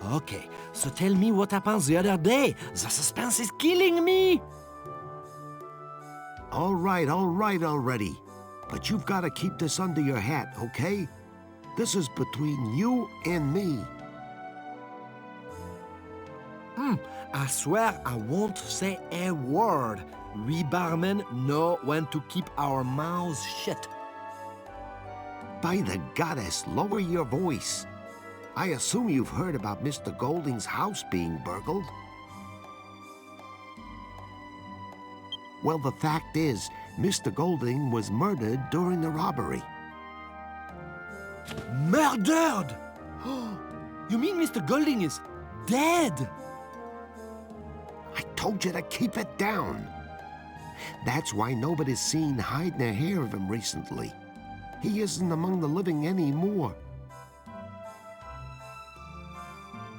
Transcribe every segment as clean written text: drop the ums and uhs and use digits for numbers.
Okay, so tell me what happened the other day. The suspense is killing me. All right already. But you've got to keep this under your hat, okay? This is between you and me. I swear I won't say a word. We barmen know when to keep our mouths shut. By the goddess, lower your voice. I assume you've heard about Mr. Golding's house being burgled. Well, the fact is, Mr. Golding was murdered during the robbery. Murdered? You mean Mr. Golding is dead? I told you to keep it down. That's why nobody's seen hide nor hair of him recently. He isn't among the living anymore.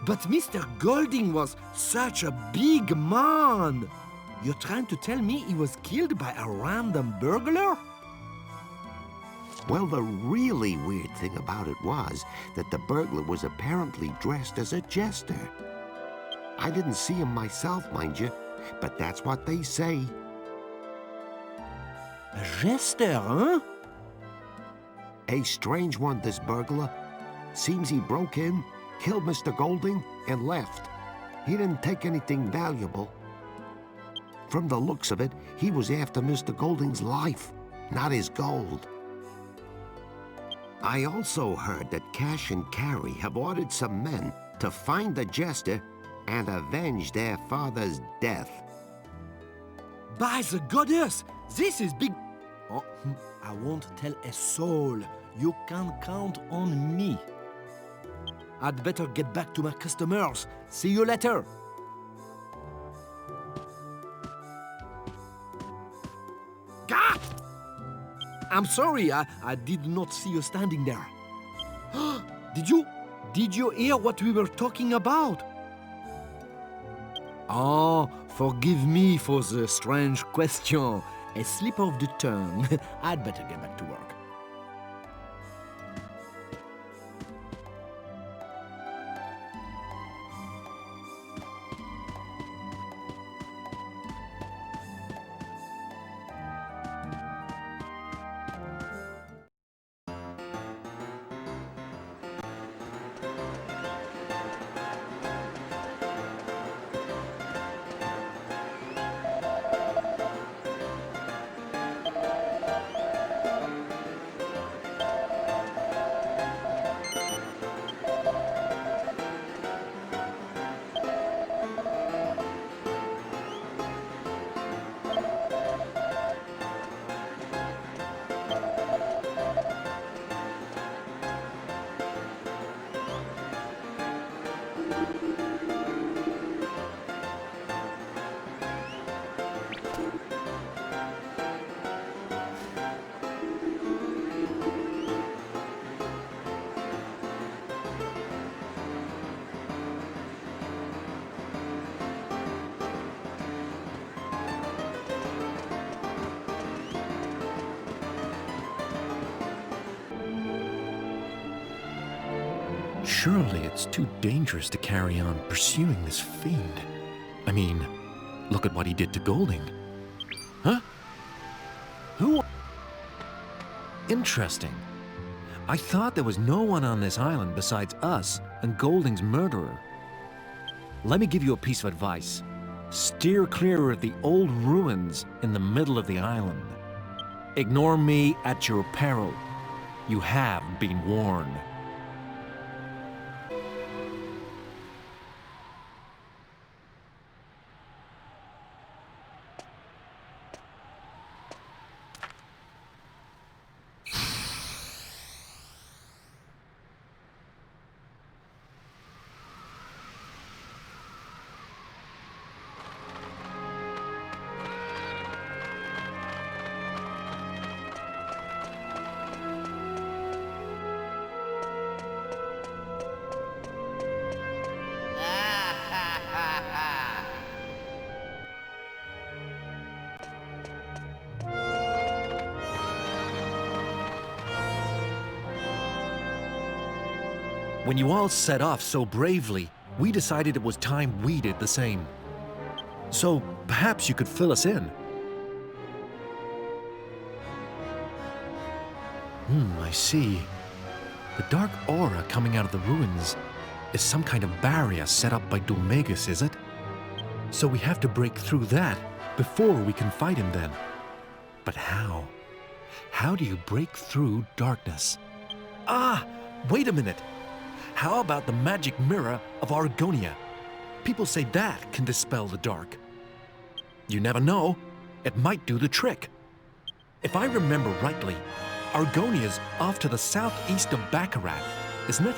But Mr. Golding was such a big man. You're trying to tell me he was killed by a random burglar? Well, the really weird thing about it was that the burglar was apparently dressed as a jester. I didn't see him myself, mind you, but that's what they say. A jester, huh? A strange one, this burglar. Seems he broke in, killed Mr. Golding, and left. He didn't take anything valuable. From the looks of it, he was after Mr. Golding's life, not his gold. I also heard that Cash and Carrie have ordered some men to find the jester and avenge their father's death. By the goddess, this is big. Oh, I won't tell a soul. You can count on me. I'd better get back to my customers. See you later. Gah! I'm sorry, I did not see you standing there. Did you hear what we were talking about? Oh, forgive me for the strange question. A slip of the tongue. I'd better get back to work. Surely it's too dangerous to carry on pursuing this fiend. I mean, look at what he did to Golding. Huh? Who? Interesting. I thought there was no one on this island besides us and Golding's murderer. Let me give you a piece of advice. Steer clear of the old ruins in the middle of the island. Ignore me at your peril. You have been warned. When you all set off so bravely, we decided it was time we did the same. So perhaps you could fill us in. I see. The dark aura coming out of the ruins is some kind of barrier set up by Dulmagus, is it? So we have to break through that before we can fight him then. But how? How do you break through darkness? Ah, wait a minute. How about the magic mirror of Argonia? People say that can dispel the dark. You never know. It might do the trick. If I remember rightly, Argonia's off to the southeast of Baccarat, isn't it?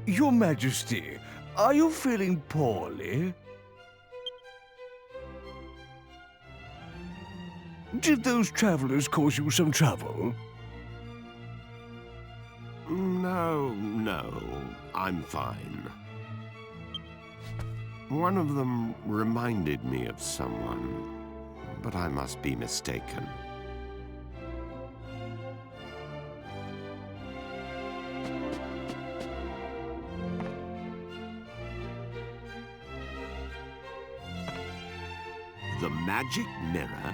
Your Majesty, are you feeling poorly? Did those travelers cause you some trouble? No, I'm fine. One of them reminded me of someone, but I must be mistaken. The magic mirror?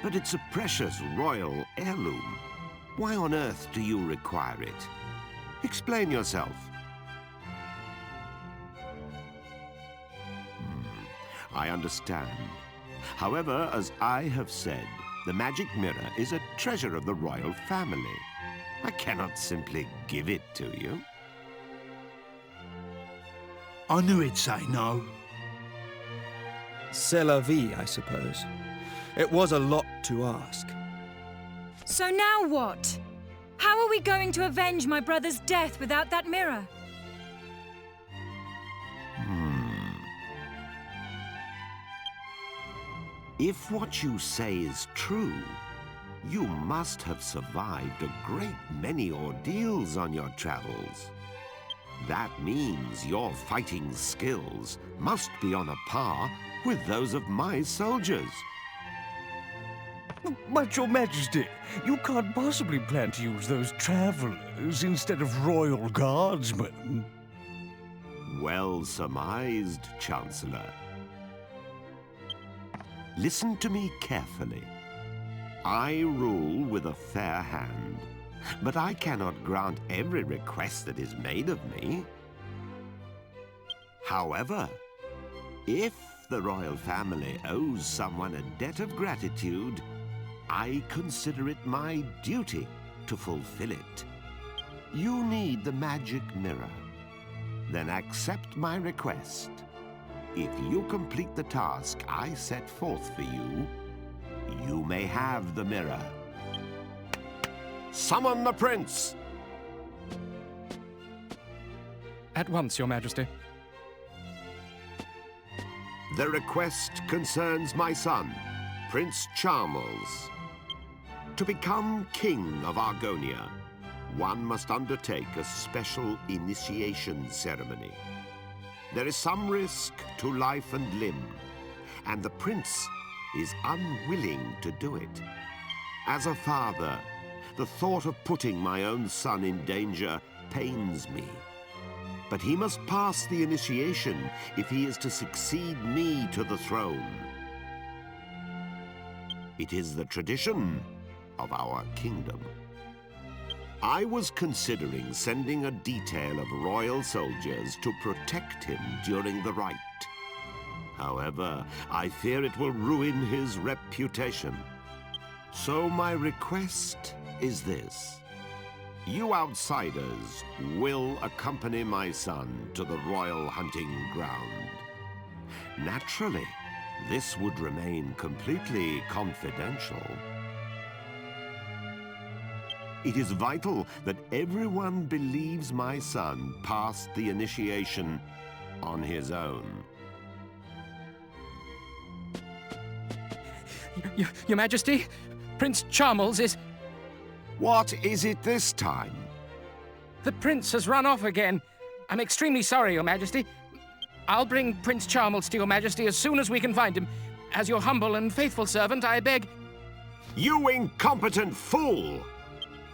But it's a precious royal heirloom. Why on earth do you require it? Explain yourself. I understand. However, as I have said, the magic mirror is a treasure of the royal family. I cannot simply give it to you. I knew he'd say no. C'est la vie, I suppose. It was a lot to ask. So now what? How are we going to avenge my brother's death without that mirror? If what you say is true, you must have survived a great many ordeals on your travels. That means your fighting skills must be on a par with those of my soldiers. But, Your Majesty, you can't possibly plan to use those travelers instead of royal guardsmen. Well surmised, Chancellor. Listen to me carefully. I rule with a fair hand, but I cannot grant every request that is made of me. However, if the royal family owes someone a debt of gratitude, I consider it my duty to fulfill it. You need the magic mirror. Then accept my request. If you complete the task I set forth for you, you may have the mirror. Summon the prince! At once, Your Majesty. The request concerns my son, Prince Charles. To become king of Argonia, one must undertake a special initiation ceremony. There is some risk to life and limb, and the prince is unwilling to do it. As a father, the thought of putting my own son in danger pains me. But he must pass the initiation if he is to succeed me to the throne. It is the tradition of our kingdom. I was considering sending a detail of royal soldiers to protect him during the rite. However, I fear it will ruin his reputation. So my request is this. You outsiders will accompany my son to the royal hunting ground. Naturally, this would remain completely confidential. It is vital that everyone believes my son passed the initiation on his own. Your Majesty, Prince Charmles is... What is it this time? The prince has run off again. I'm extremely sorry, Your Majesty. I'll bring Prince Charmles to Your Majesty as soon as we can find him. As your humble and faithful servant, I beg... You incompetent fool!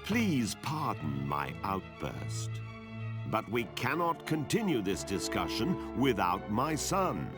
Please pardon my outburst, but we cannot continue this discussion without my son.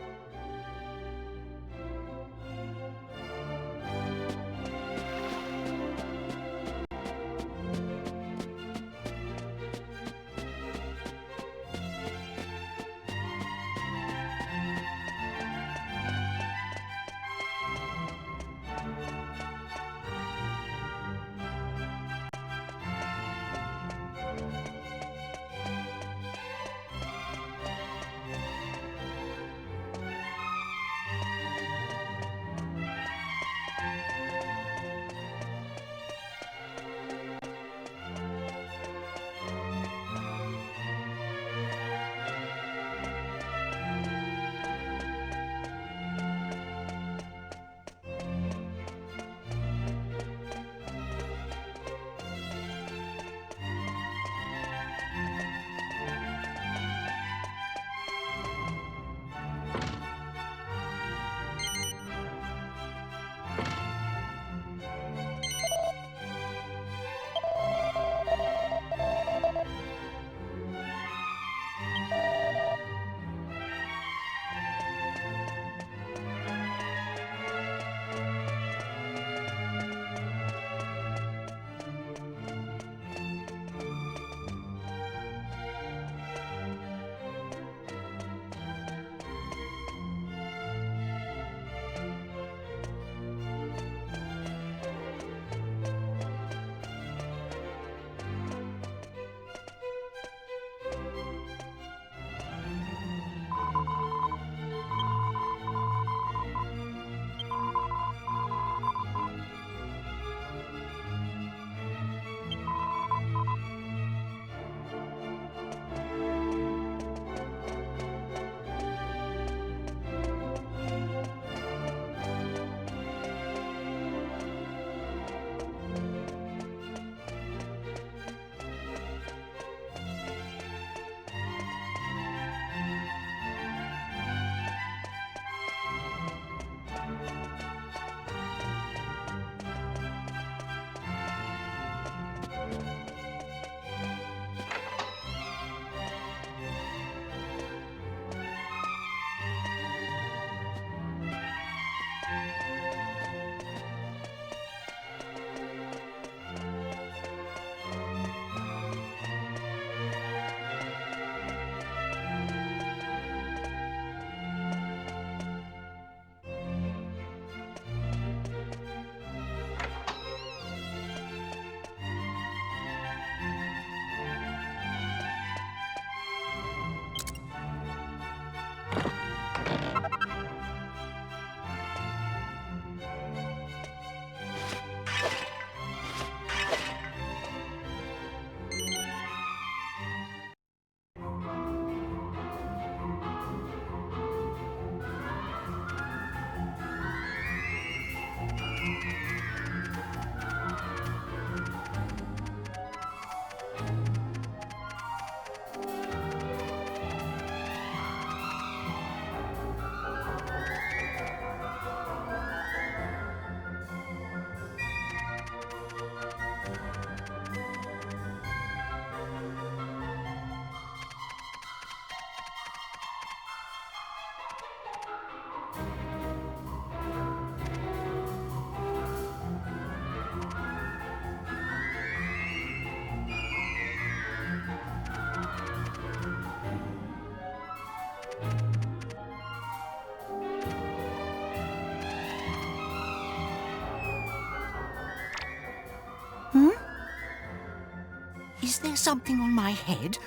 Is there something on my head?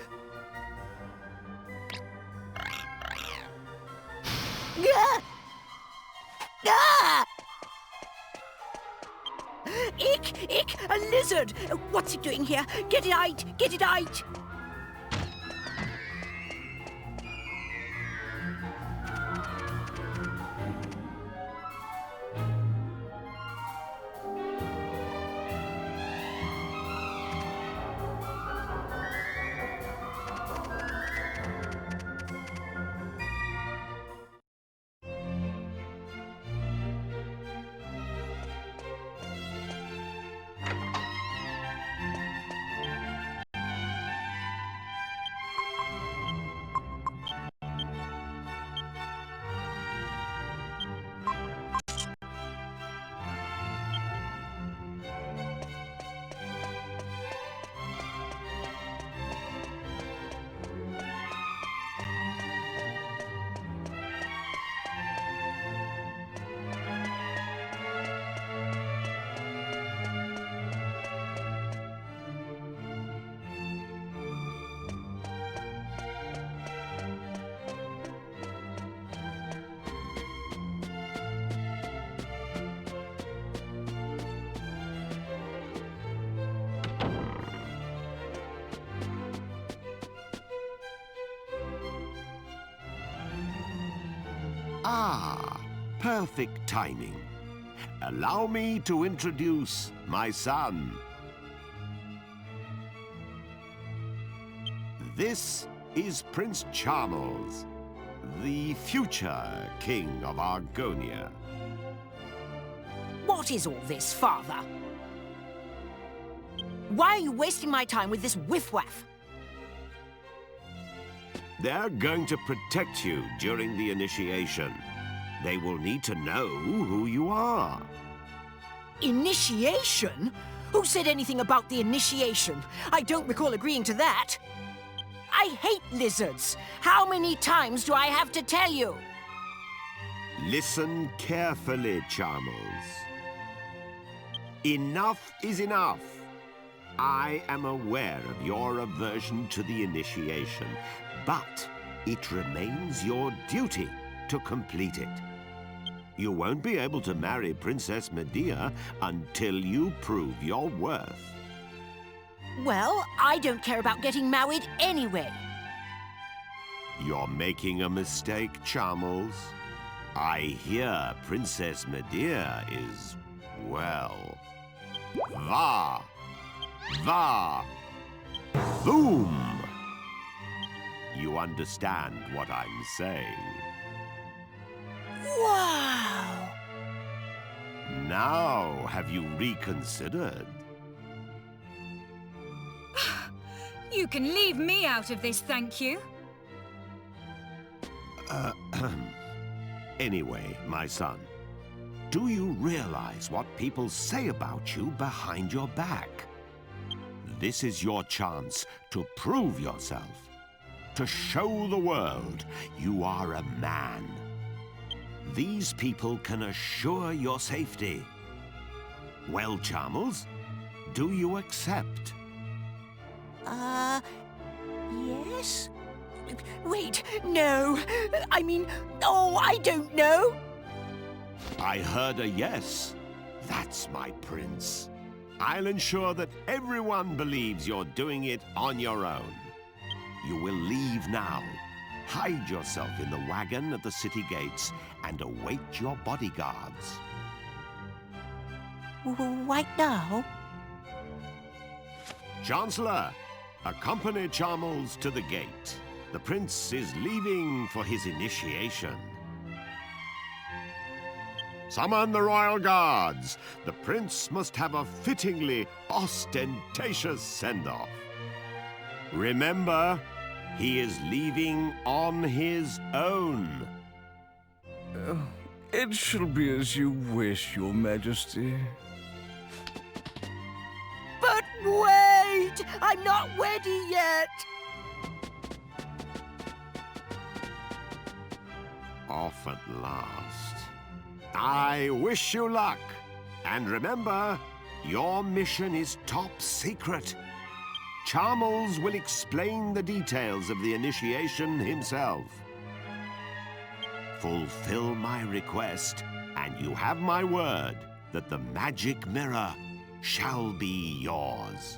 Ah! Ah! Ick! A lizard! What's it doing here? Get it out! Get it out! Ah, perfect timing. Allow me to introduce my son. This is Prince Charmles, the future King of Argonia. What is all this, Father? Why are you wasting my time with this whiff-waff? They're going to protect you during the initiation. They will need to know who you are. Initiation? Who said anything about the initiation? I don't recall agreeing to that. I hate lizards. How many times do I have to tell you? Listen carefully, Charmles. Enough is enough. I am aware of your aversion to the initiation, but it remains your duty to complete it. You won't be able to marry Princess Medea until you prove your worth. Well, I don't care about getting married anyway. You're making a mistake, Charmles. I hear Princess Medea is, well, boom! You understand what I'm saying. Wow! Now, have you reconsidered? You can leave me out of this, thank you. Anyway, my son, do you realize what people say about you behind your back? This is your chance to prove yourself, to show the world you are a man. These people can assure your safety. Well, Charmles, do you accept? Yes? Wait, no. I mean, oh, I don't know. I heard a yes. That's my prince. I'll ensure that everyone believes you're doing it on your own. You will leave now. Hide yourself in the wagon at the city gates and await your bodyguards. Right now? Chancellor, accompany Charmles to the gate. The prince is leaving for his initiation. Summon the royal guards. The prince must have a fittingly ostentatious send-off. Remember, he is leaving on his own. It shall be as you wish, Your Majesty. But wait! I'm not ready yet! Off at last. I wish you luck. And remember, your mission is top secret. Charmles will explain the details of the initiation himself. Fulfill my request, and you have my word that the magic mirror shall be yours.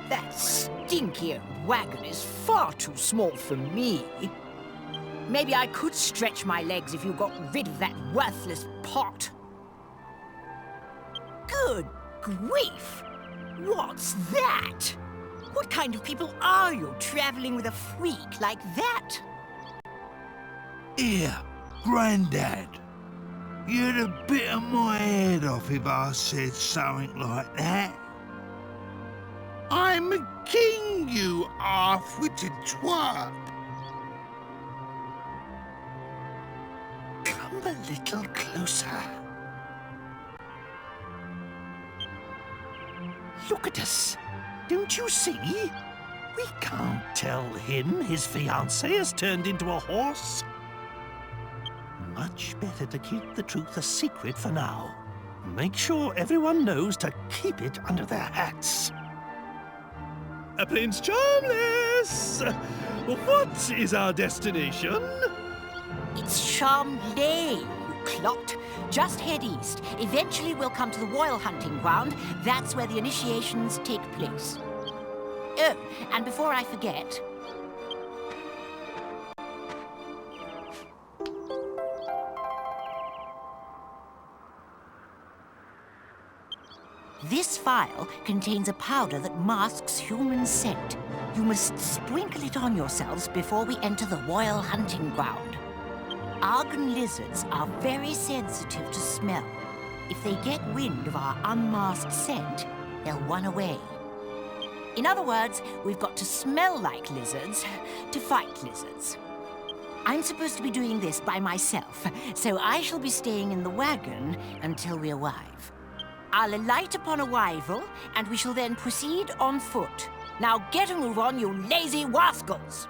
That stinky old wagon is far too small for me. Maybe I could stretch my legs if you got rid of that worthless pot. Good grief! What's that? What kind of people are you, traveling with a freak like that? Here, Grandad. You'd have bitten my head off if I said something like that. I'm a king, you half-witted twat. Come a little closer. Look at us. Don't you see? We can't tell him his fiancée has turned into a horse. Much better to keep the truth a secret for now. Make sure everyone knows to keep it under their hats. Prince Charmless! What is our destination? It's Charmley, you clot. Just head east. Eventually we'll come to the royal hunting ground. That's where the initiations take place. Oh, and before I forget... This vial contains a powder that masks human scent. You must sprinkle it on yourselves before we enter the royal hunting ground. Argon lizards are very sensitive to smell. If they get wind of our unmasked scent, they'll run away. In other words, we've got to smell like lizards to fight lizards. I'm supposed to be doing this by myself, so I shall be staying in the wagon until we arrive. I'll alight upon arrival, and we shall then proceed on foot. Now get a move on, you lazy rascals!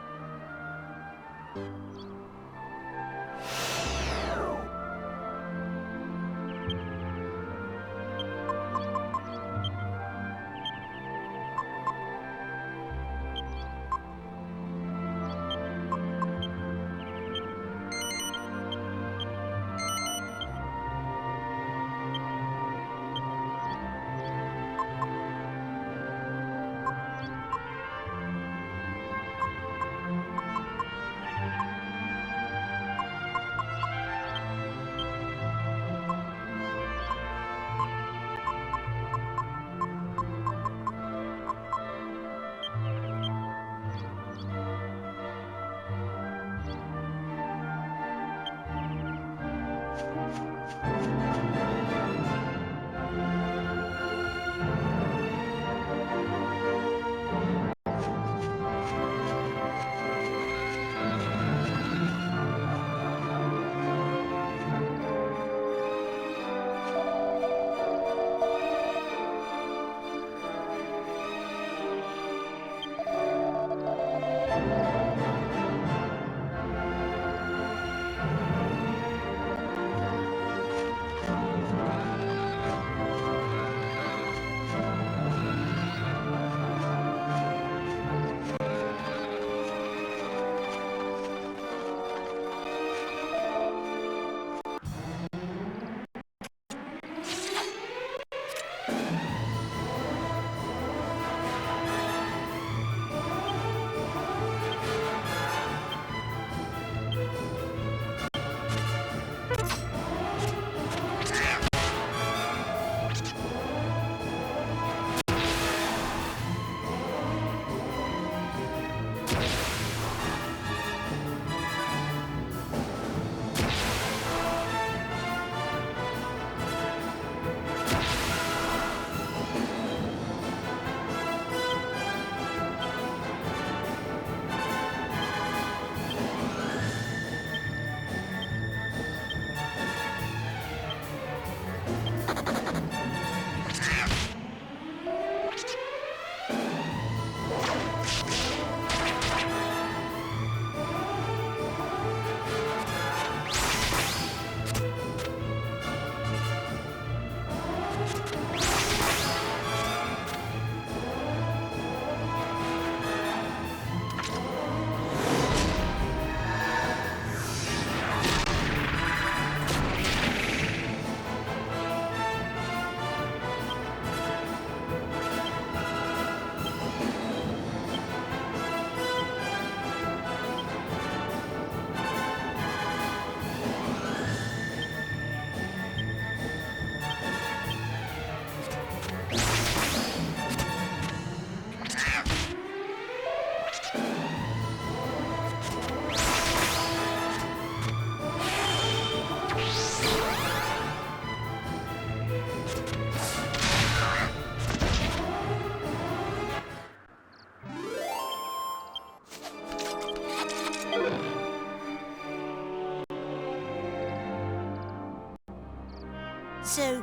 So,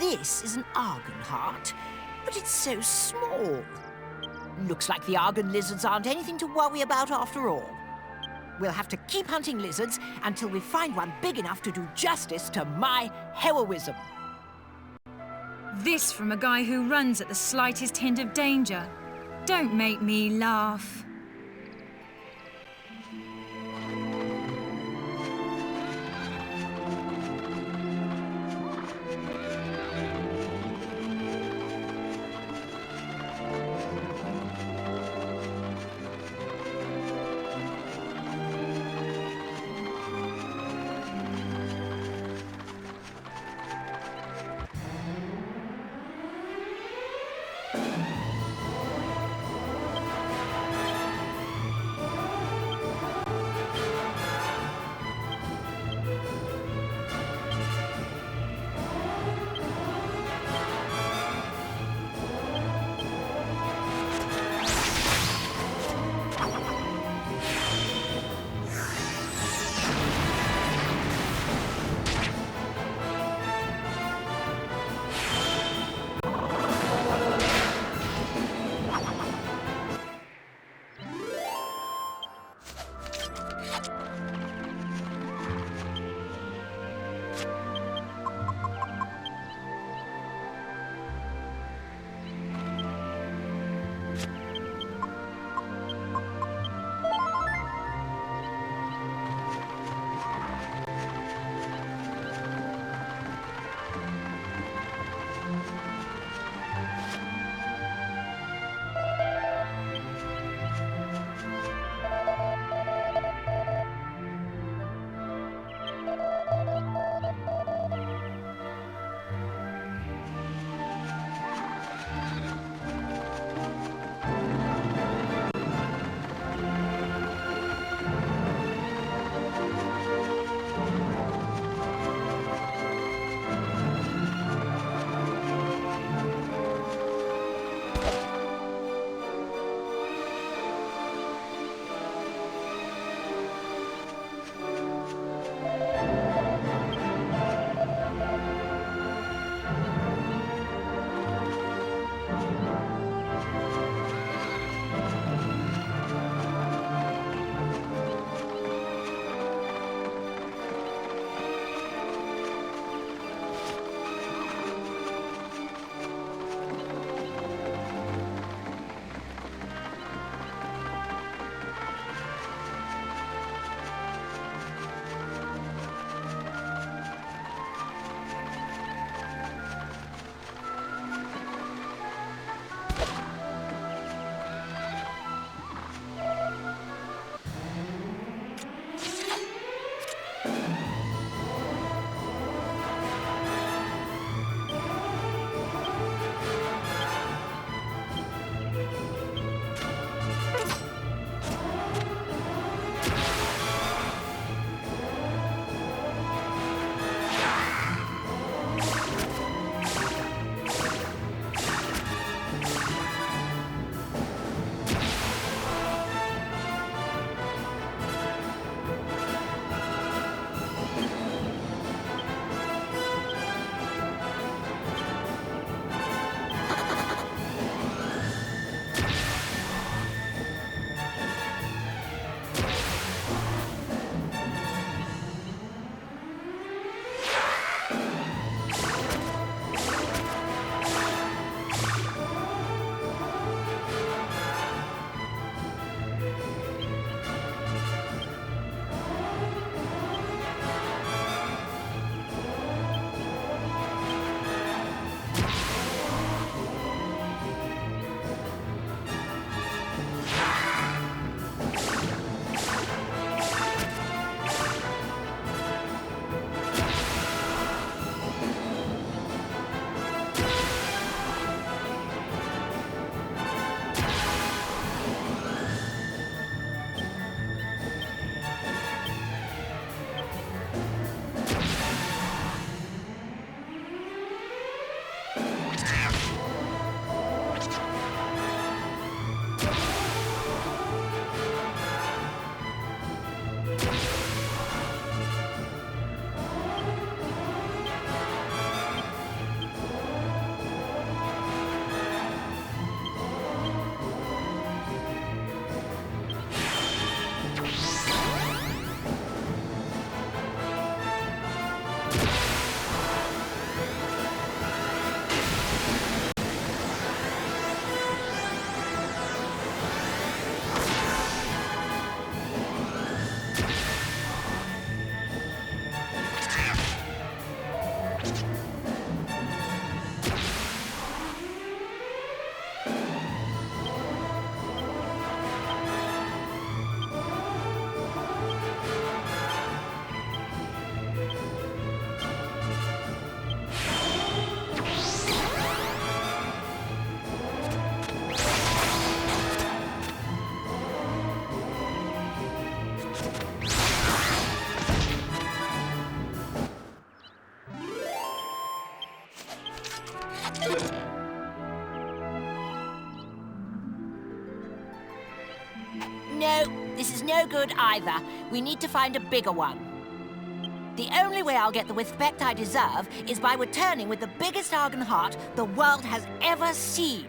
this is an Argon heart, but it's so small. Looks like the Argon lizards aren't anything to worry about after all. We'll have to keep hunting lizards until we find one big enough to do justice to my heroism. This from a guy who runs at the slightest hint of danger. Don't make me laugh. no good either. We need to find a bigger one. The only way I'll get the respect I deserve is by returning with the biggest Argon heart the world has ever seen.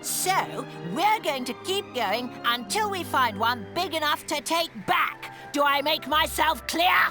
So, we're going to keep going until we find one big enough to take back. Do I make myself clear?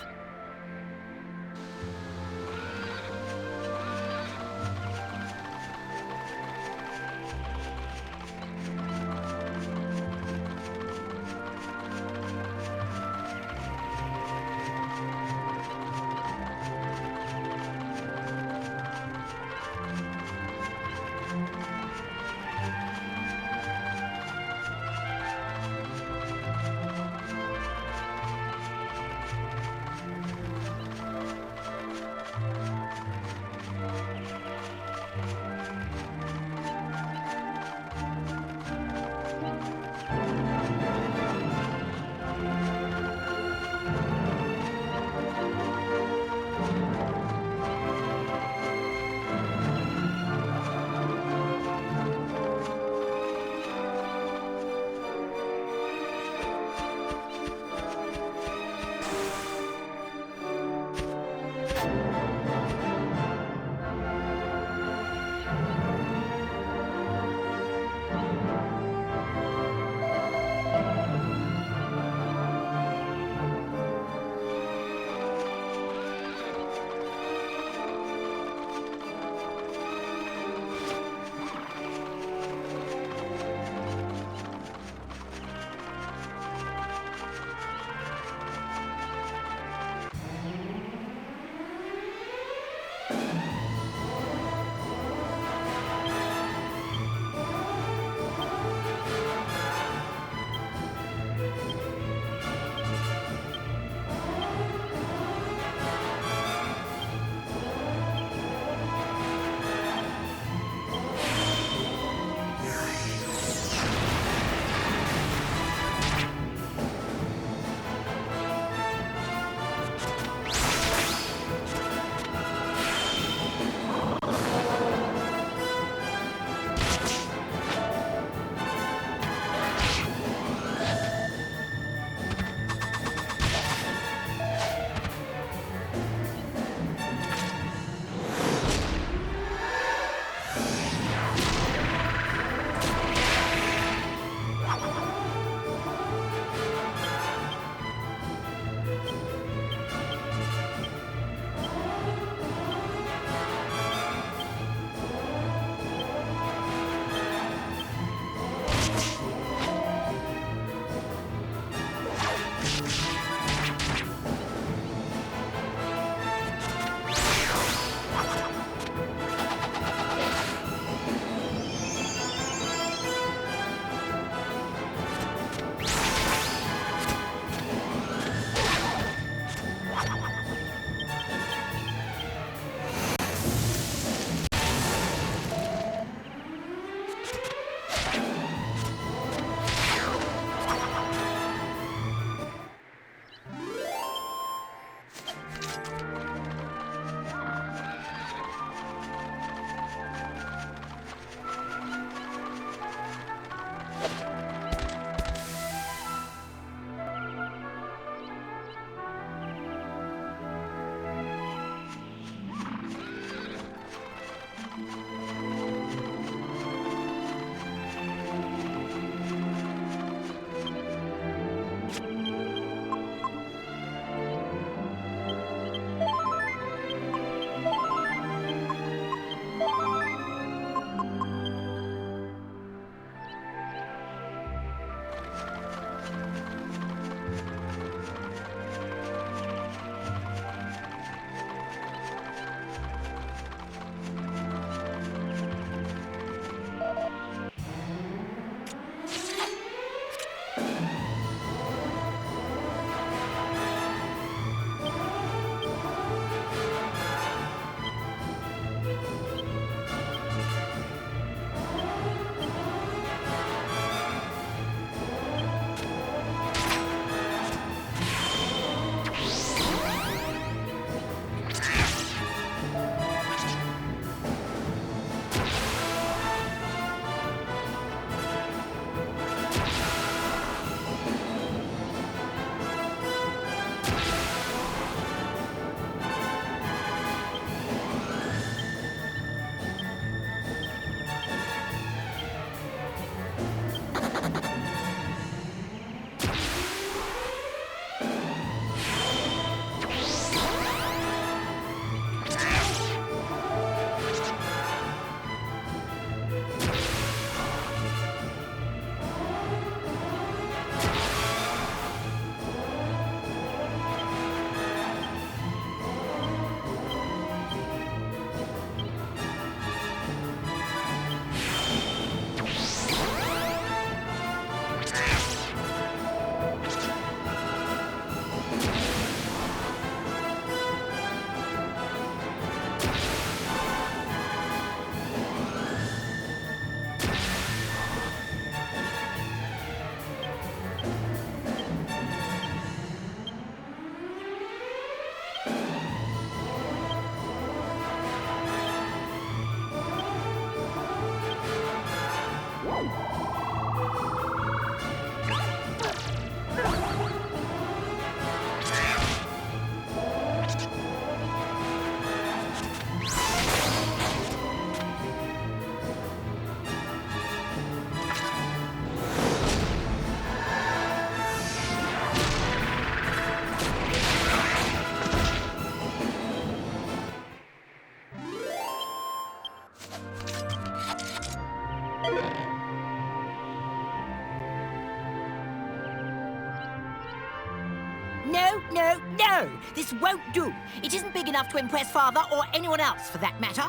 No, no, no! This won't do. It isn't big enough to impress Father or anyone else, for that matter.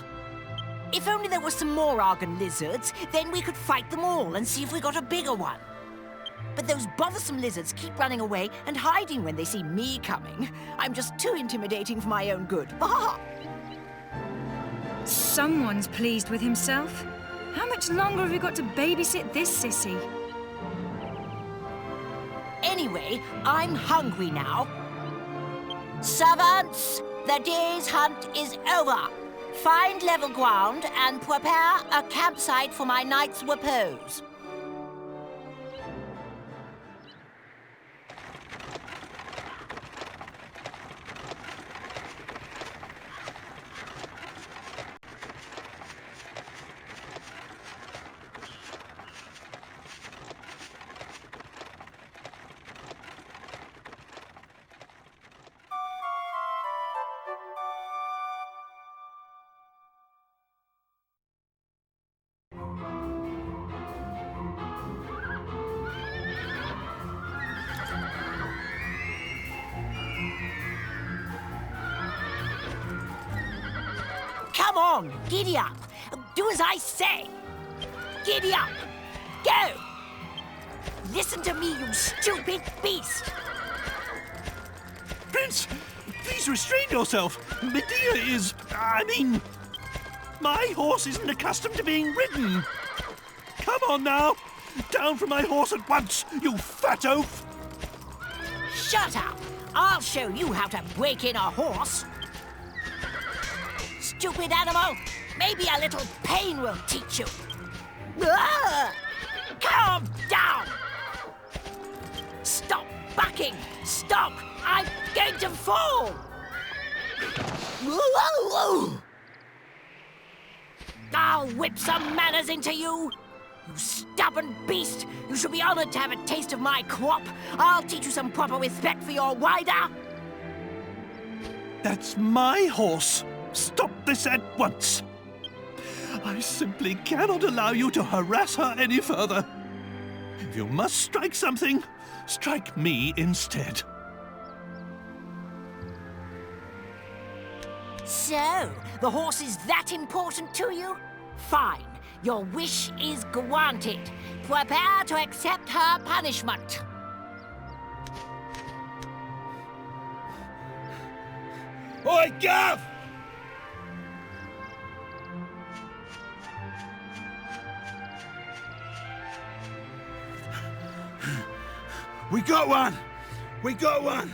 If only there were some more Argon lizards, then we could fight them all and see if we got a bigger one. But those bothersome lizards keep running away and hiding when they see me coming. I'm just too intimidating for my own good. Someone's pleased with himself. How much longer have we got to babysit this sissy? Anyway, I'm hungry now. Servants, the day's hunt is over. Find level ground and prepare a campsite for my night's repose. Come on, giddy up. Do as I say. Giddy up. Go. Listen to me, you stupid beast. Prince, please restrain yourself. Medea is... my horse isn't accustomed to being ridden. Come on now. Down from my horse at once, you fat oaf. Shut up. I'll show you how to break in a horse. Stupid animal. Maybe a little pain will teach you. Calm down. Stop bucking. Stop. I'm going to fall. I'll whip some manners into you. You stubborn beast. You should be honored to have a taste of my crop. I'll teach you some proper respect for your rider. That's my horse. Stop this at once. I simply cannot allow you to harass her any further. If you must strike something, strike me instead. So, the horse is that important to you? Fine. Your wish is granted. Prepare to accept her punishment. Oi, Gav! We got one! We got one!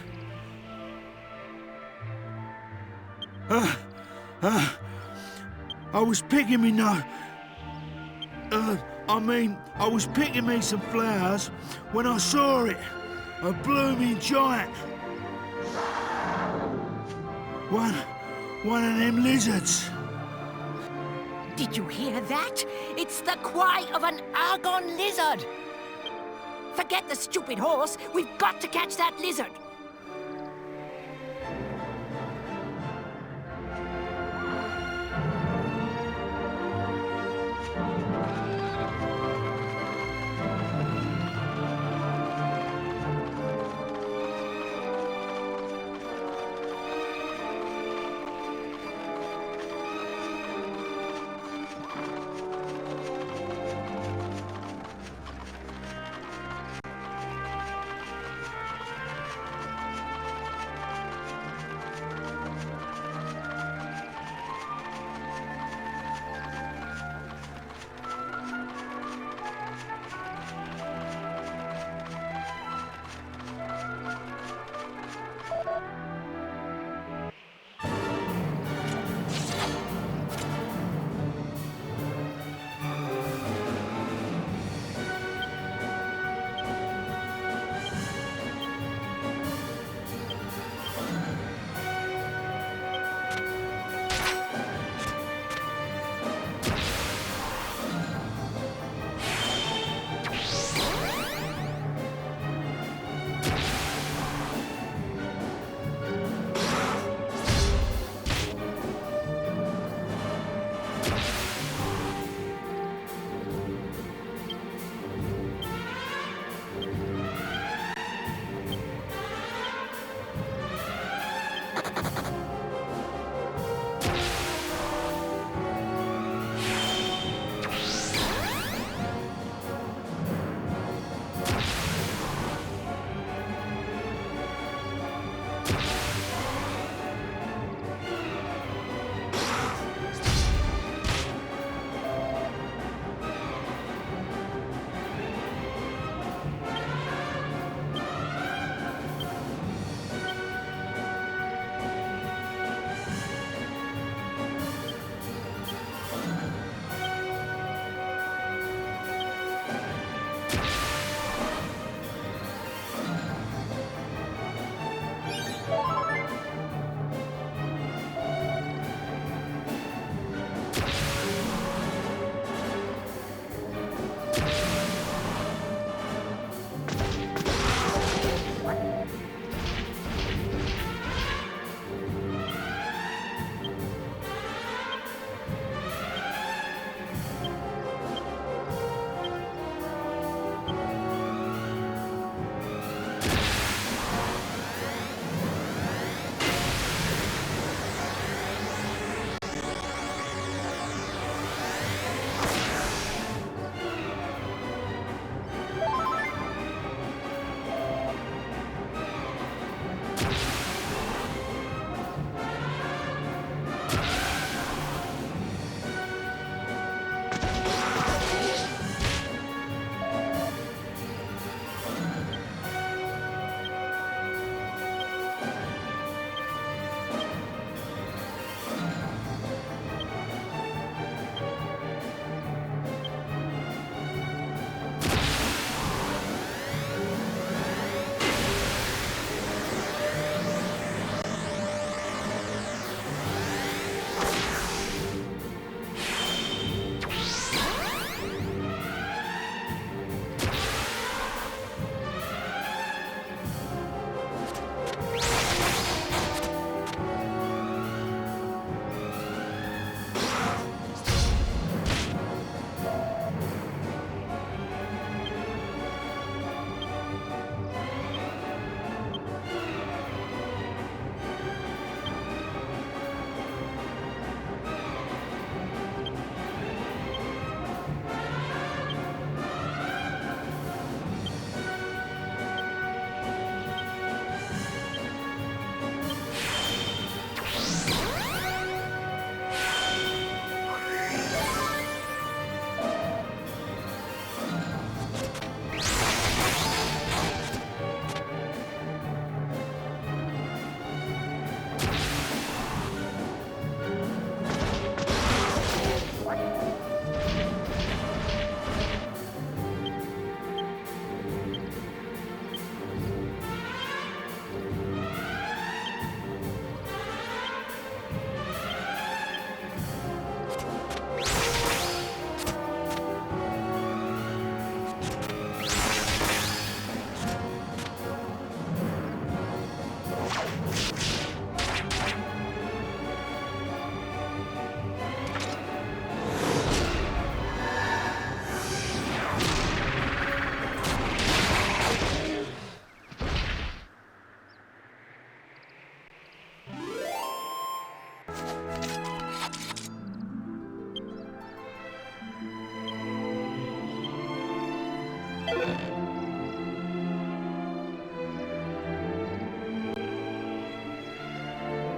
I was picking me I was picking me some flowers when I saw it. A blooming giant. One of them lizards. Did you hear that? It's the cry of an Argon lizard. Forget the stupid horse. We've got to catch that lizard.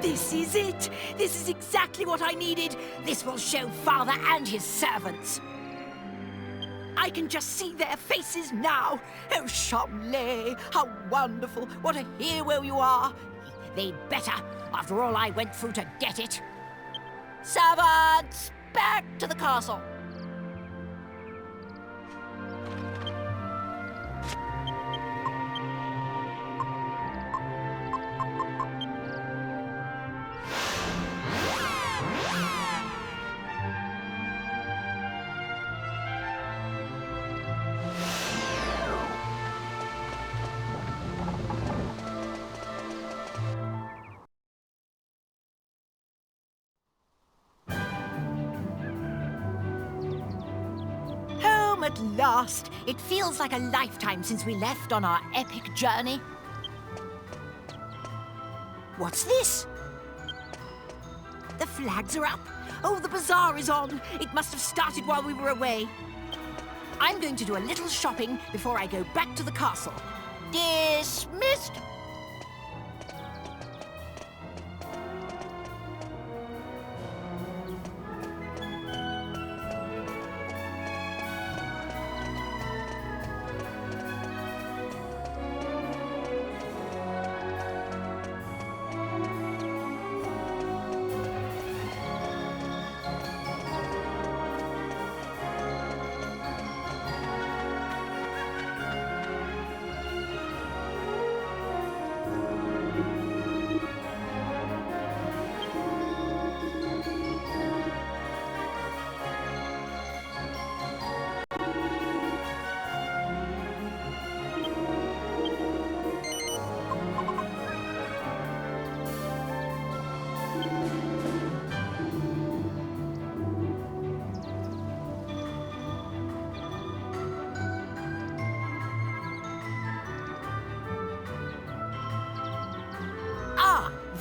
This is it! This is exactly what I needed! This will show Father and his servants! I can just see their faces now! Oh, Chamlay, how wonderful! What a hero you are! They'd better, after all I went through to get it! Servants, back to the castle! At last! It feels like a lifetime since we left on our epic journey. What's this? The flags are up. Oh, the bazaar is on. It must have started while we were away. I'm going to do a little shopping before I go back to the castle. Dismissed!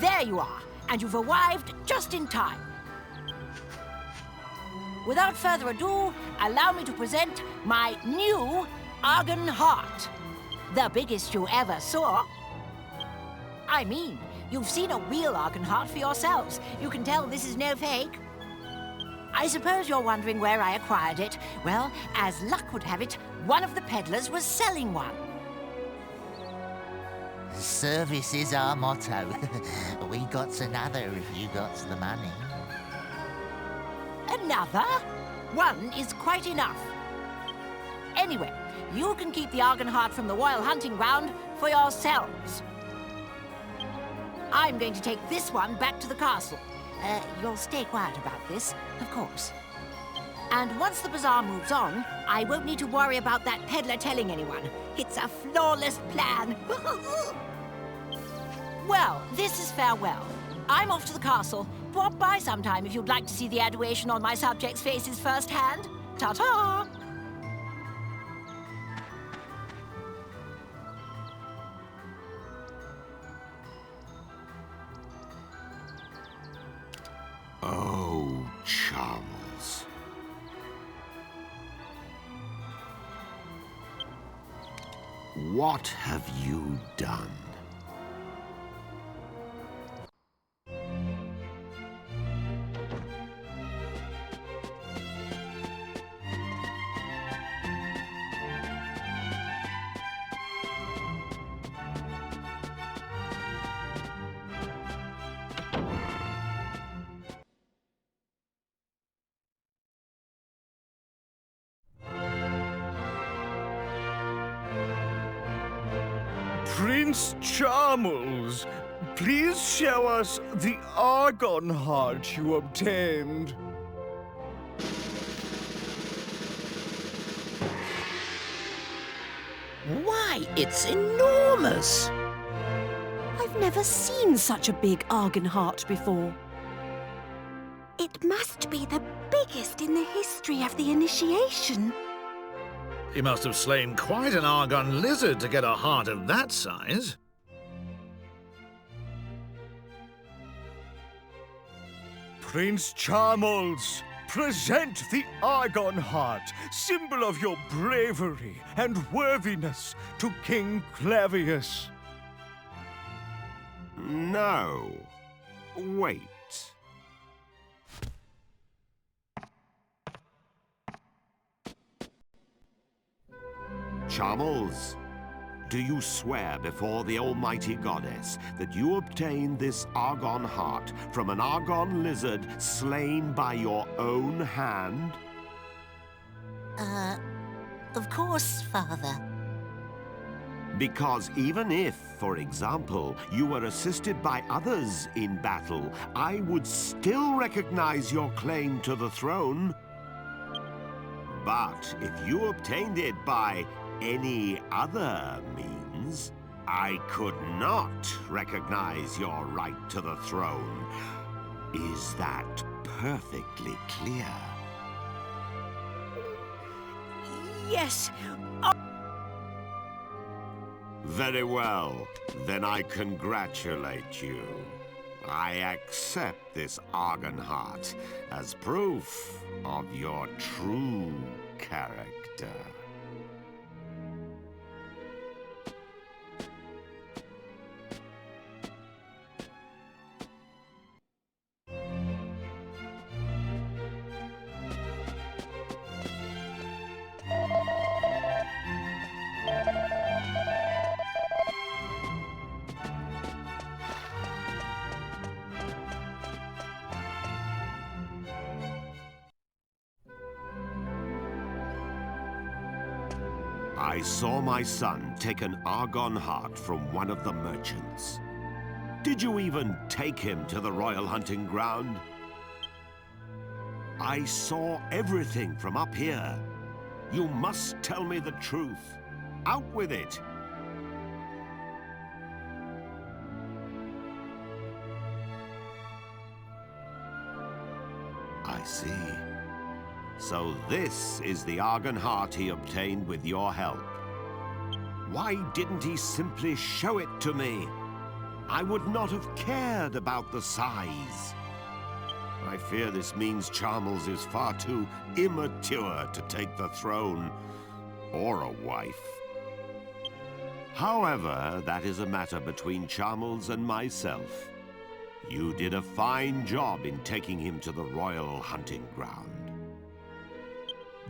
There you are, and you've arrived just in time. Without further ado, allow me to present my new Argon Heart, the biggest you ever saw. I mean, you've seen a real Argonheart for yourselves. You can tell this is no fake. I suppose you're wondering where I acquired it. Well, as luck would have it, one of the peddlers was selling one. Service is our motto. We got's another if you got's the money. Another? One is quite enough. Anyway, you can keep the Argonheart from the Royal Hunting Ground for yourselves. I'm going to take this one back to the castle. You'll stay quiet about this, of course. And once the bazaar moves on, I won't need to worry about that peddler telling anyone. It's a flawless plan. Well, this is farewell. I'm off to the castle. Drop by sometime if you'd like to see the adoration on my subjects' faces firsthand. Ta-ta! Oh, Charles. What have you done? Prince Charles, please show us the Argonheart you obtained. Why, it's enormous! I've never seen such a big Argonheart before. It must be the biggest in the history of the initiation. He must have slain quite an Argon lizard to get a heart of that size. Prince Charles, present the Argonheart, symbol of your bravery and worthiness, to King Clavius. No. Wait. Charles, do you swear before the almighty goddess that you obtained this Argon heart from an Argon lizard slain by your own hand? Of course, Father. Because even if, for example, you were assisted by others in battle, I would still recognize your claim to the throne. But if you obtained it by any other means, I could not recognize your right to the throne. Is that perfectly clear? Yes. Very well. Then I congratulate you. I accept this Argonheart as proof of your true character. I saw my son take an Argon heart from one of the merchants. Did you even take him to the royal hunting ground? I saw everything from up here. You must tell me the truth. Out with it! I see. So this is the Argon heart he obtained with your help. Why didn't he simply show it to me? I would not have cared about the size. I fear this means Charles is far too immature to take the throne, or a wife. However, that is a matter between Charmels and myself. You did a fine job in taking him to the royal hunting ground.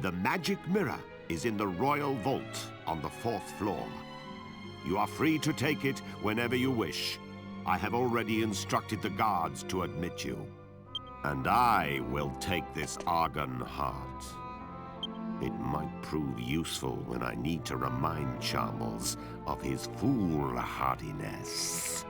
The magic mirror is in the royal vault on the 4th floor. You are free to take it whenever you wish. I have already instructed the guards to admit you. And I will take this Argon heart. It might prove useful when I need to remind Charmels of his foolhardiness.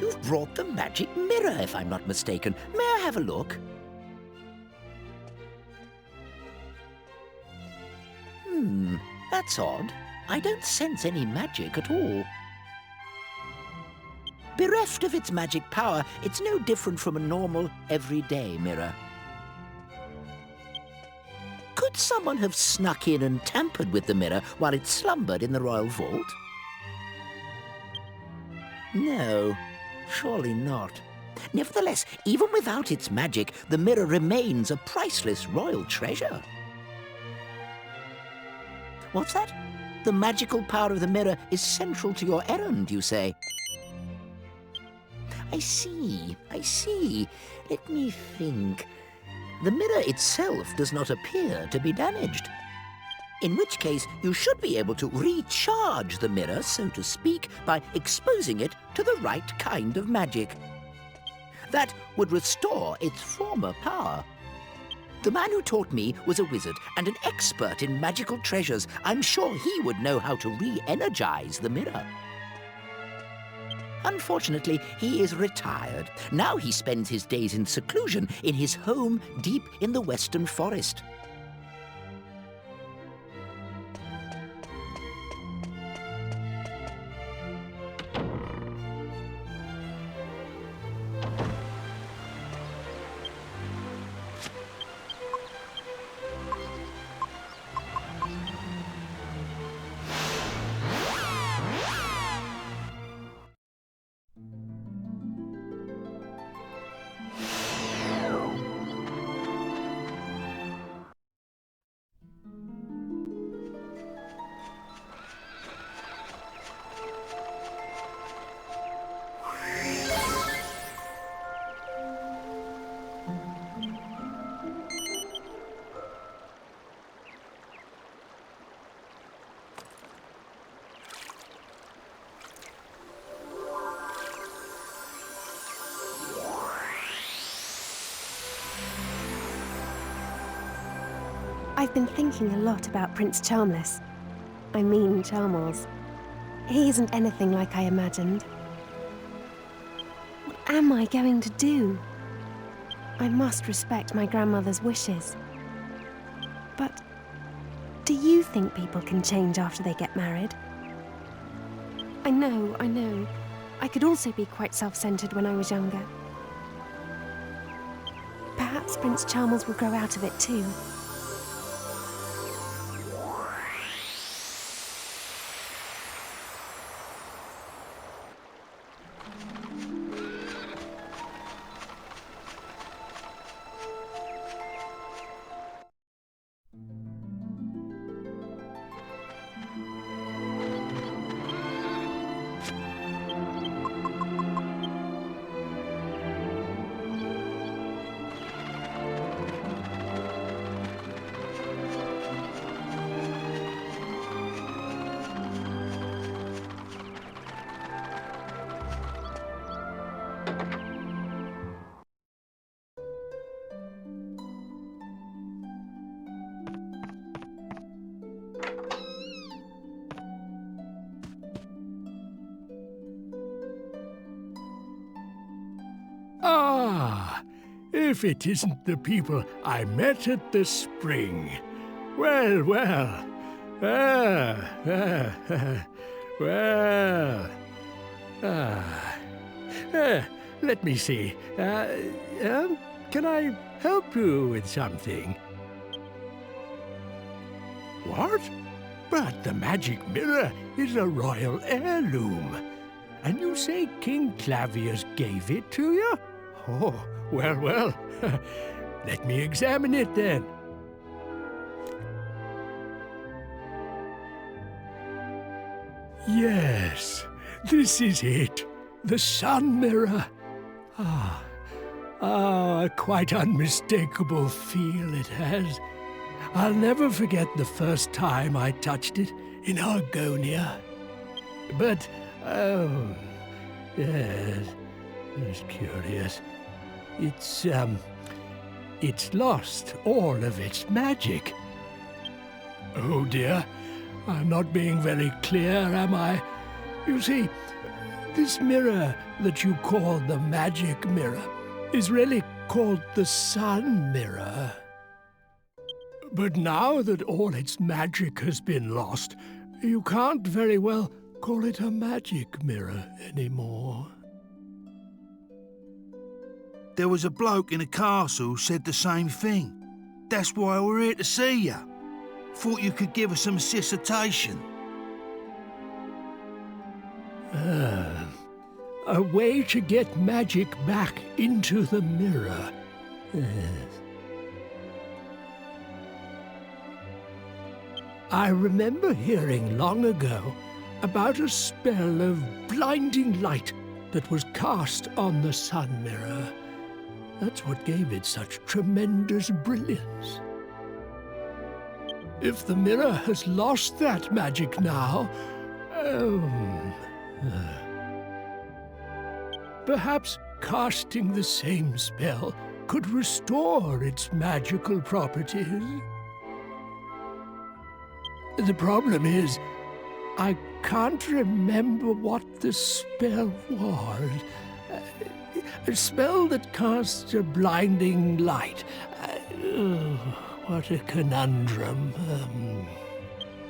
You've brought the magic mirror, if I'm not mistaken. May I have a look? That's odd. I don't sense any magic at all. Bereft of its magic power, it's no different from a normal, everyday mirror. Could someone have snuck in and tampered with the mirror while it slumbered in the royal vault? No. Surely not. Nevertheless, even without its magic, the mirror remains a priceless royal treasure. What's that? The magical power of the mirror is central to your errand, you say? I see. Let me think. The mirror itself does not appear to be damaged. In which case, you should be able to recharge the mirror, so to speak, by exposing it to the right kind of magic. That would restore its former power. The man who taught me was a wizard and an expert in magical treasures. I'm sure he would know how to re-energize the mirror. Unfortunately, he is retired. Now he spends his days in seclusion in his home deep in the western forest. I've been thinking a lot about Prince Charmless. I mean Charmels. He isn't anything like I imagined. What am I going to do? I must respect my grandmother's wishes. But do you think people can change after they get married? I know. I could also be quite self-centered when I was younger. Perhaps Prince Charmels will grow out of it too. if it isn't the people I met at the spring. Well, well. Well. Let me see. Can I help you with something? What? But the magic mirror is a royal heirloom. And you say King Clavius gave it to you? Oh, well, well. Let me examine it then. Yes, this is it. The sun mirror. A quite unmistakable feel it has. I'll never forget the first time I touched it in Argonia. But, oh, yes, it's curious. It's lost all of its magic. Oh dear, I'm not being very clear, am I? You see, this mirror that you call the magic mirror is really called the sun mirror. But now that all its magic has been lost, you can't very well call it a magic mirror anymore. There was a bloke in a castle who said the same thing. That's why we're here to see you. Thought you could give us some assistation. A way to get magic back into the mirror. I remember hearing long ago about a spell of blinding light that was cast on the sun mirror. That's what gave it such tremendous brilliance. If the mirror has lost that magic now, perhaps casting the same spell could restore its magical properties. The problem is, I can't remember what the spell was. A spell that casts a blinding light. What a conundrum.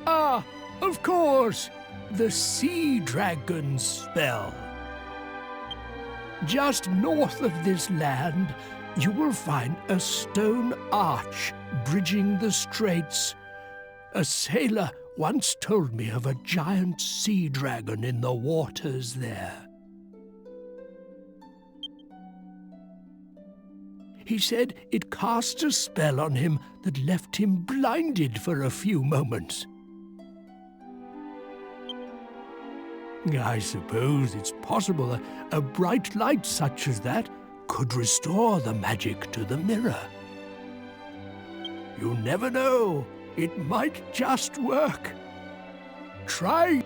Of course! The Sea Dragon spell. Just north of this land, you will find a stone arch bridging the straits. A sailor once told me of a giant sea dragon in the waters there. He said it cast a spell on him that left him blinded for a few moments. I suppose it's possible a bright light such as that could restore the magic to the mirror. You never know. It might just work. Try.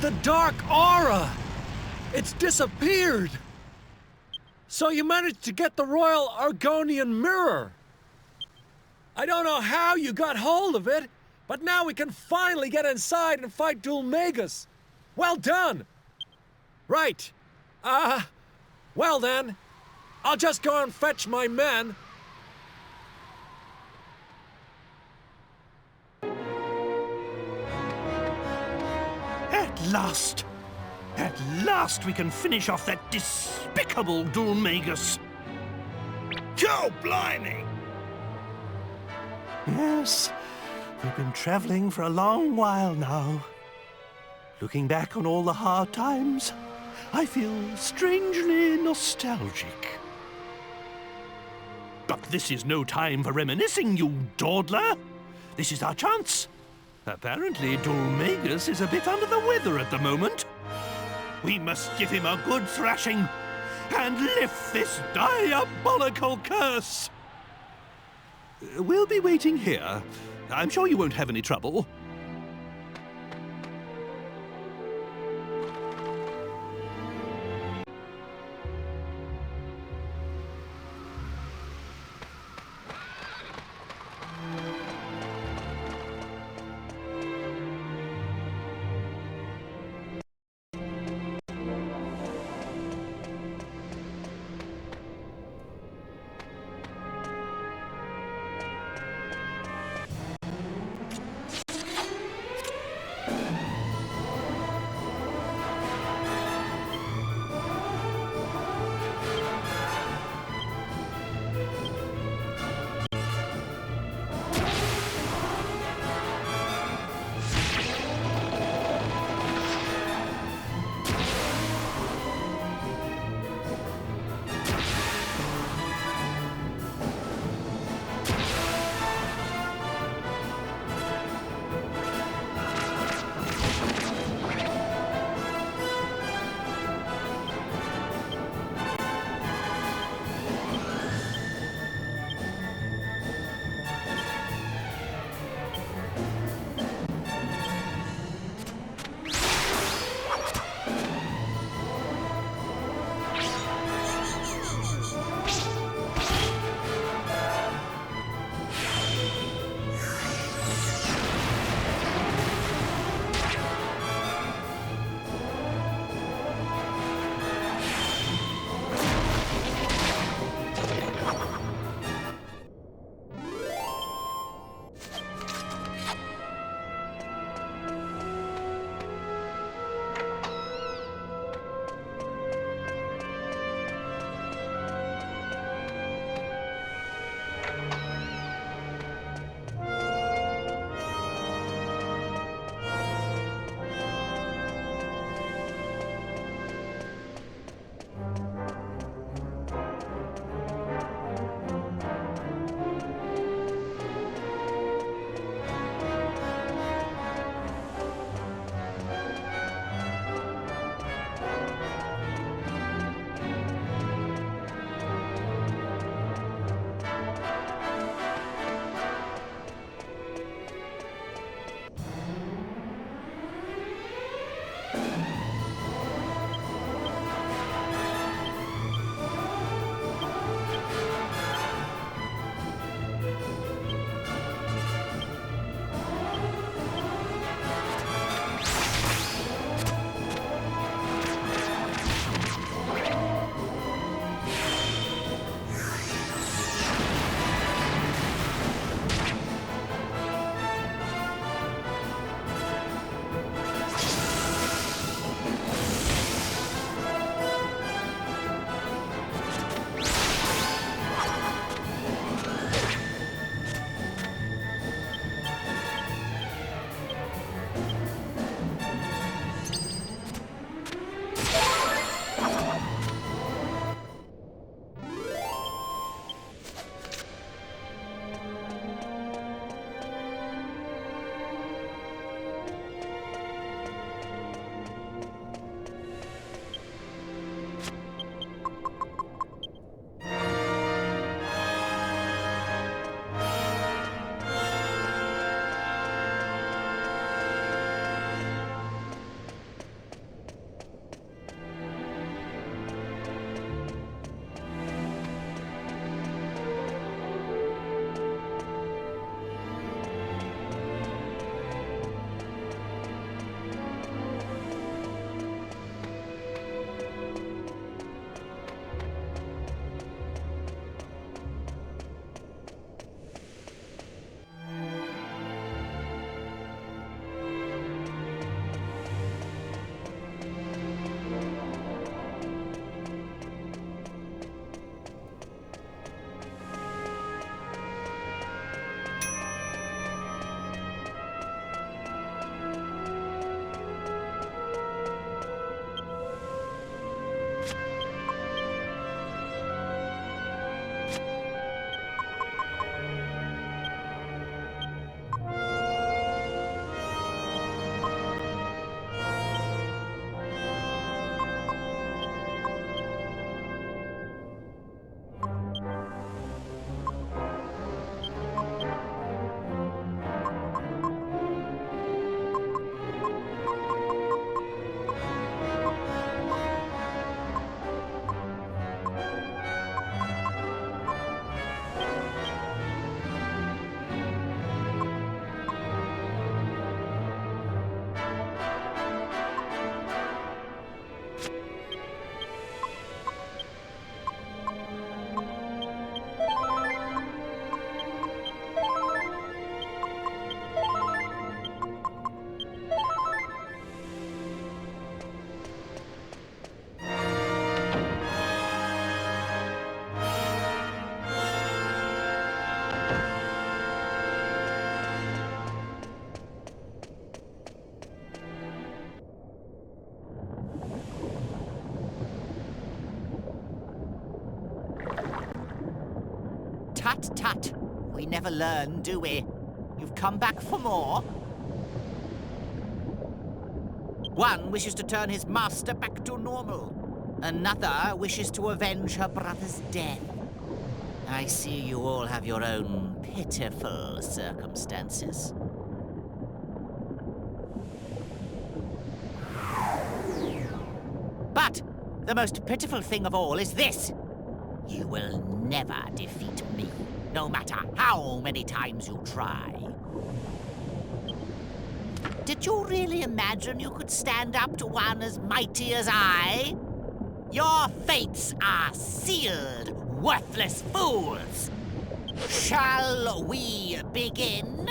The dark aura! It's disappeared! So you managed to get the Royal Argonian Mirror! I don't know how you got hold of it, but now we can finally get inside and fight Dulmagus! Well done! Right. Well then, I'll just go and fetch my men. At last we can finish off that despicable Dulmagus. Go blimey! Yes, we've been traveling for a long while now. Looking back on all the hard times, I feel strangely nostalgic. But this is no time for reminiscing, you dawdler. This is our chance. Apparently, Dulmagus is a bit under the weather at the moment. We must give him a good thrashing and lift this diabolical curse. We'll be waiting here. I'm sure you won't have any trouble. Tut tut. We never learn, do we? You've come back for more? One wishes to turn his master back to normal. Another wishes to avenge her brother's death. I see you all have your own pitiful circumstances. But the most pitiful thing of all is this. You will never defeat me, no matter how many times you try. Did you really imagine you could stand up to one as mighty as I? Your fates are sealed, worthless fools! Shall we begin?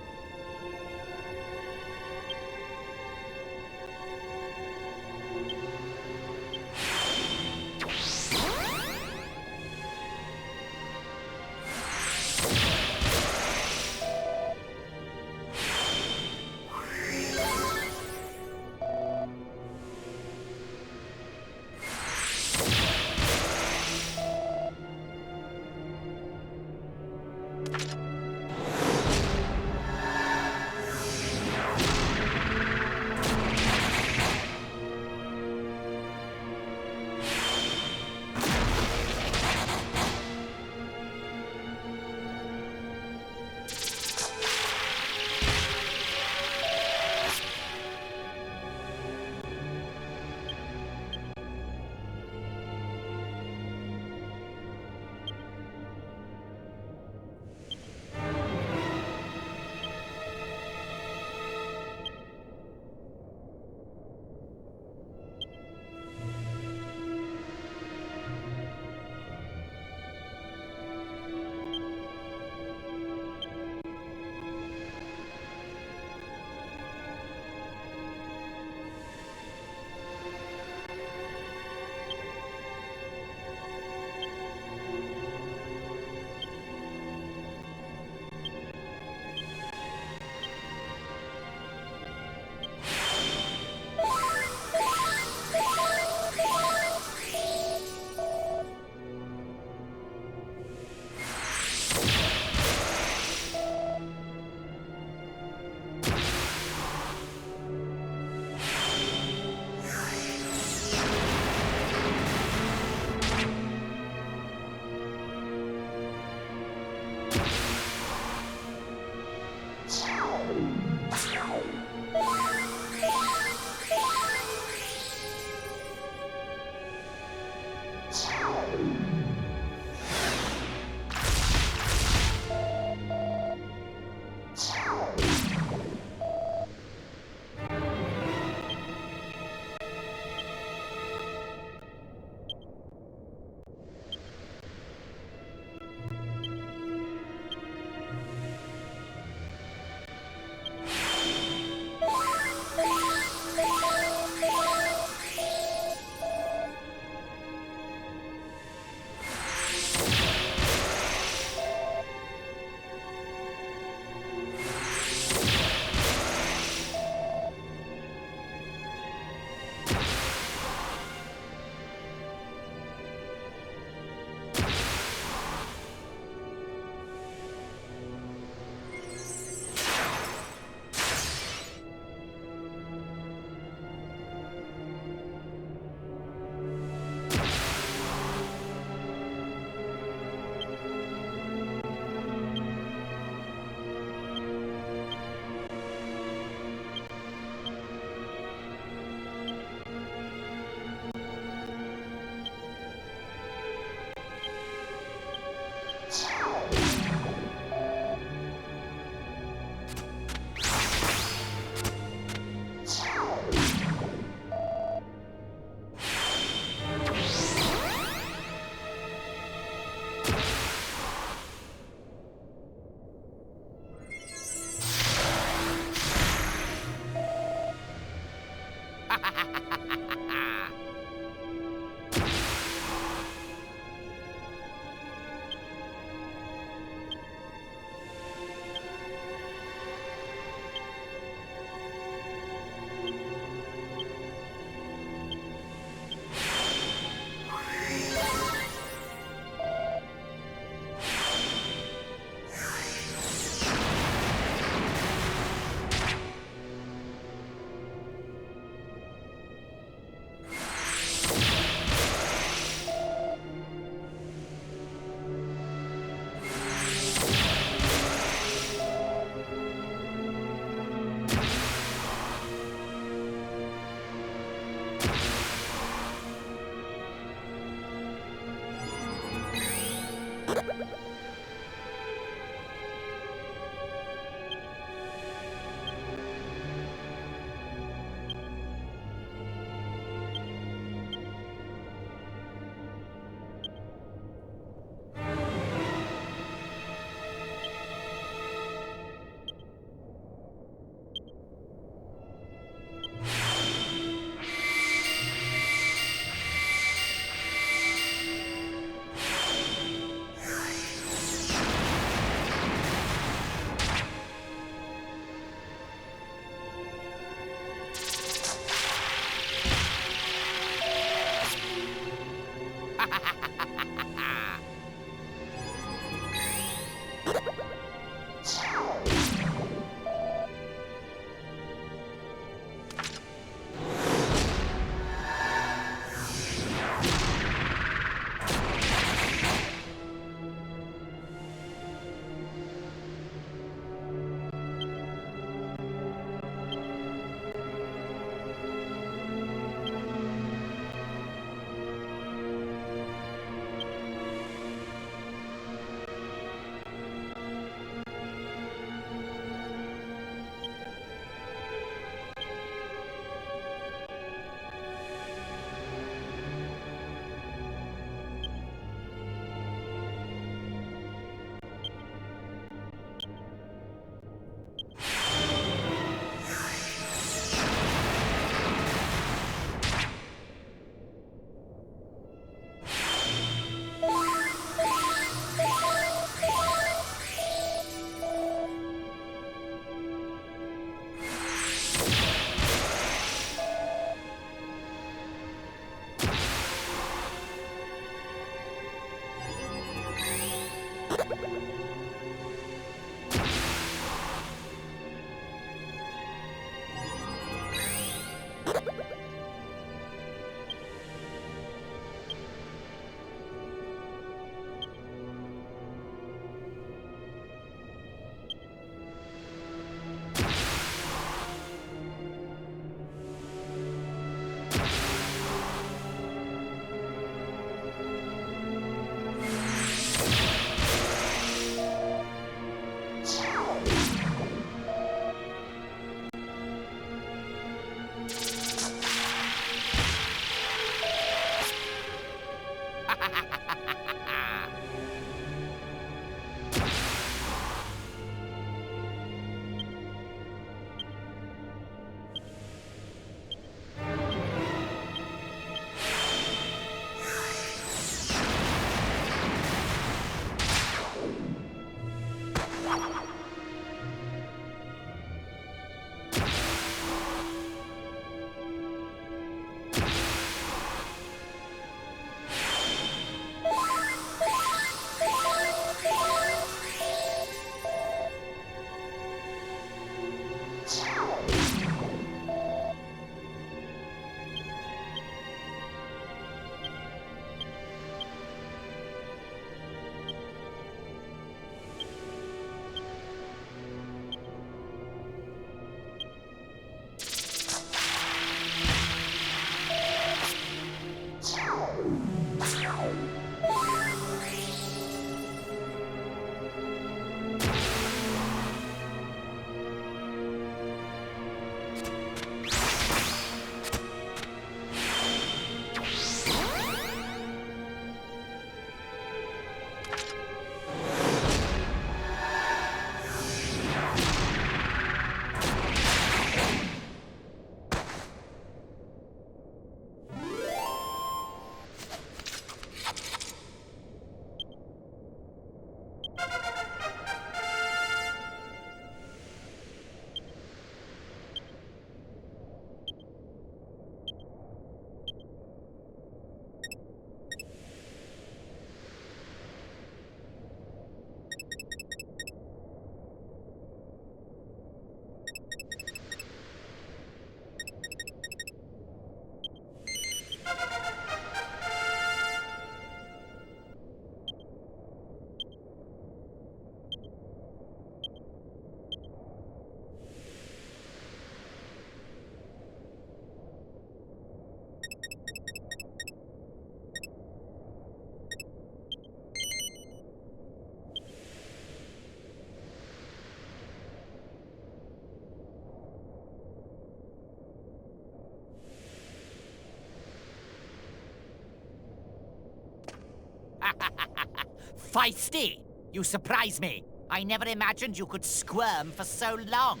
Feisty! You surprise me. I never imagined you could squirm for so long.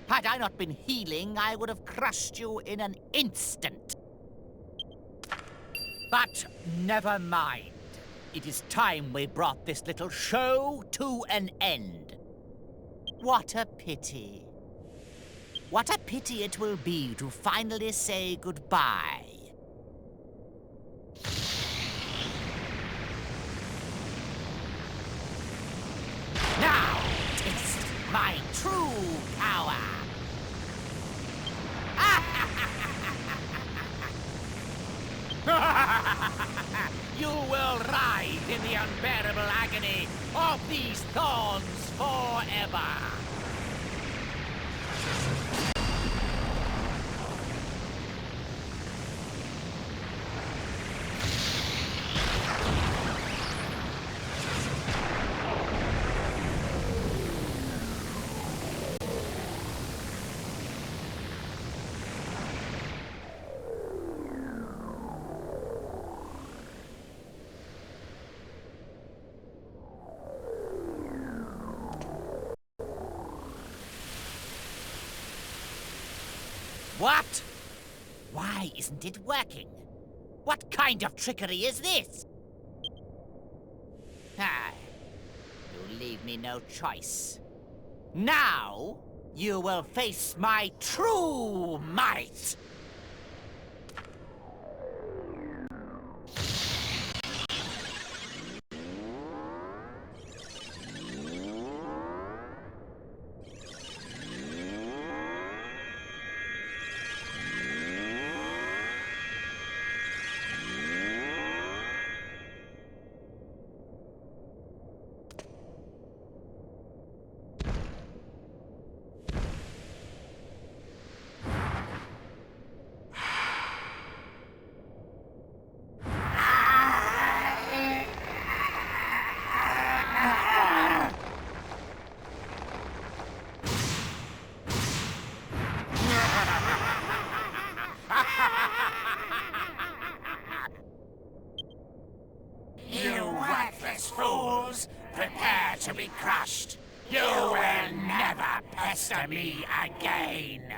Had I not been healing, I would have crushed you in an instant. But never mind. It is time we brought this little show to an end. What a pity. What a pity it will be to finally say goodbye. Now, taste my true power. You will writhe in the unbearable agony of these thorns forever. What? Why isn't it working? What kind of trickery is this? Ah, you leave me no choice. Now, you will face my true might! You worthless fools! Prepare to be crushed! You will never pester me again!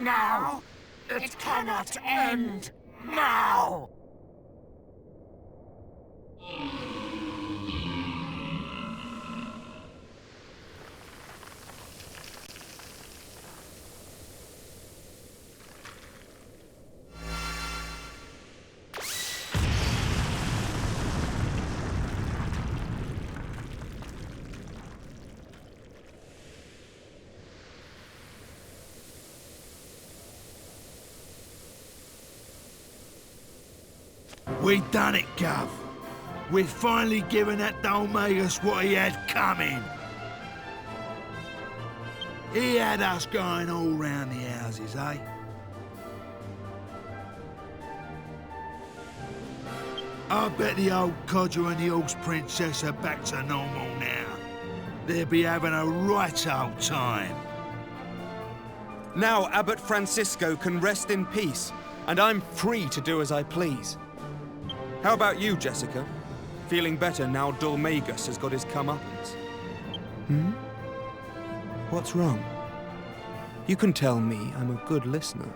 Now! It cannot end now! We done it, Gov. We've finally given that Dolmagus what he had coming. He had us going all round the houses, eh? I bet the old codger and the horse princess are back to normal now. They'll be having a right old time. Now Abbot Francisco can rest in peace, and I'm free to do as I please. How about you, Jessica? Feeling better now Dolmagus has got his comeuppance? Hmm? What's wrong? You can tell me, I'm a good listener.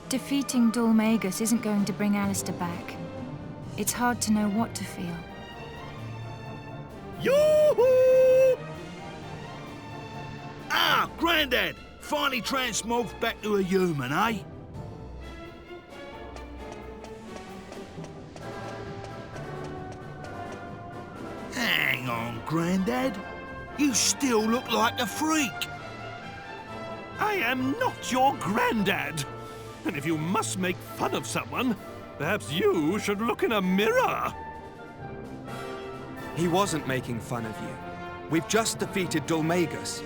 Defeating Dolmagus isn't going to bring Alistair back. It's hard to know what to feel. Yoo-hoo! Ah, Grandad! Finally transmorphed back to a human, eh? Hang on, Grandad. You still look like a freak. I am not your granddad. And if you must make fun of someone, perhaps you should look in a mirror. He wasn't making fun of you. We've just defeated Dolmagus.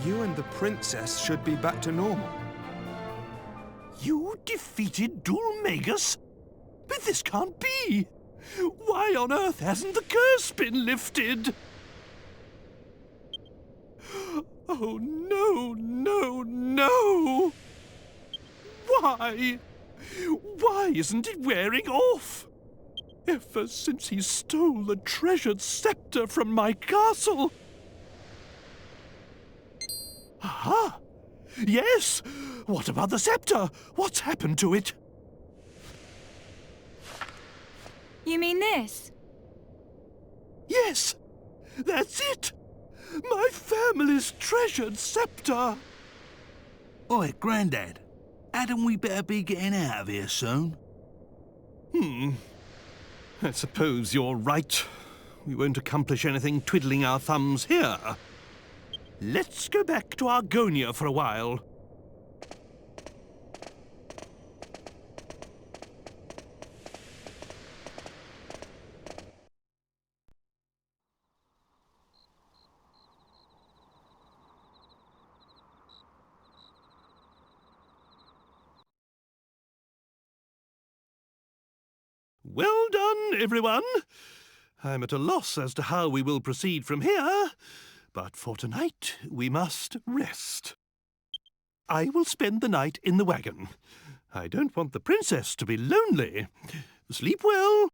You and the princess should be back to normal. You defeated Dolmagus? But this can't be. Why on earth hasn't the curse been lifted? Oh, no, no, no! Why? Why isn't it wearing off? Ever since he stole the treasured scepter from my castle. Aha! Yes! What about the scepter? What's happened to it? You mean this? Yes! That's it! My family's treasured scepter! Oi, Grandad. Hadn't we better be getting out of here soon? I suppose you're right. We won't accomplish anything twiddling our thumbs here. Let's go back to Argonia for a while. Well done, everyone. I'm at a loss as to how we will proceed from here, but for tonight we must rest. I will spend the night in the wagon. I don't want the princess to be lonely. Sleep well.